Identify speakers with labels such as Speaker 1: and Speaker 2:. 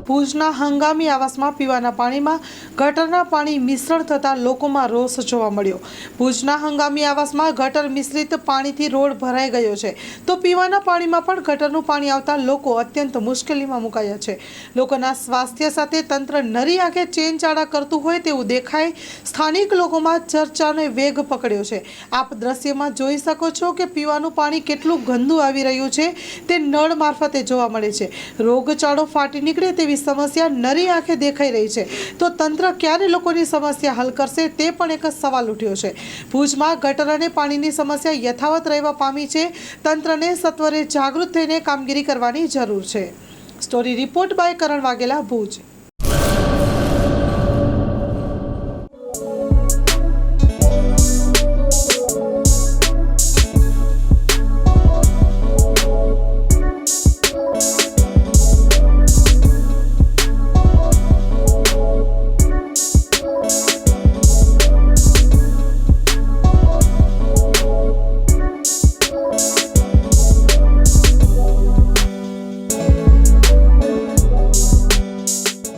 Speaker 1: ભુજના હંગામી આવાસમાં પીવાના પાણીમાં ગટરના પાણી મિશ્રણ થતાં લોકોમાં રોષ જોવા મળ્યો। ભુજના હંગામી આવાસમાં ગટર મિશ્રિત પાણીથી રોડ ભરાઈ ગયો છે, તો પીવાના પાણીમાં પણ ગટરનું પાણી આવતા લોકો અત્યંત મુશ્કેલીમાં મુકાયા છે। લોકોના સ્વાસ્થ્ય સાથે તંત્ર નરી આંખે ચેનચાળા કરતું હોય તેવું દેખાય। સ્થાનિક લોકોમાં ચર્ચાને વેગ પકડ્યો છે। આપ દ્રશ્યમાં જોઈ શકો છો કે પીવાનું પાણી કેટલું ગંદુ આવી રહ્યું છે તે નળ મારફતે જોવા મળે છે। રોગચાળો ફાટી નીકળે તેવી સમસ્યા નરી આંખે દેખાઈ રહી છે, તો તંત્ર ક્યારે લોકોની સમસ્યા હલ કરશે તે પણ એક સવાલ ઉઠ્યો છે। ભુજમાં ગટર અને પાણીની સમસ્યા યથાવત રહેવા પામી છે। તંત્રને સત્વરે જાગૃત થઈને કામગીરી કરવાની જરૂર છે। Story report by Karan Vaghela, Bhuj.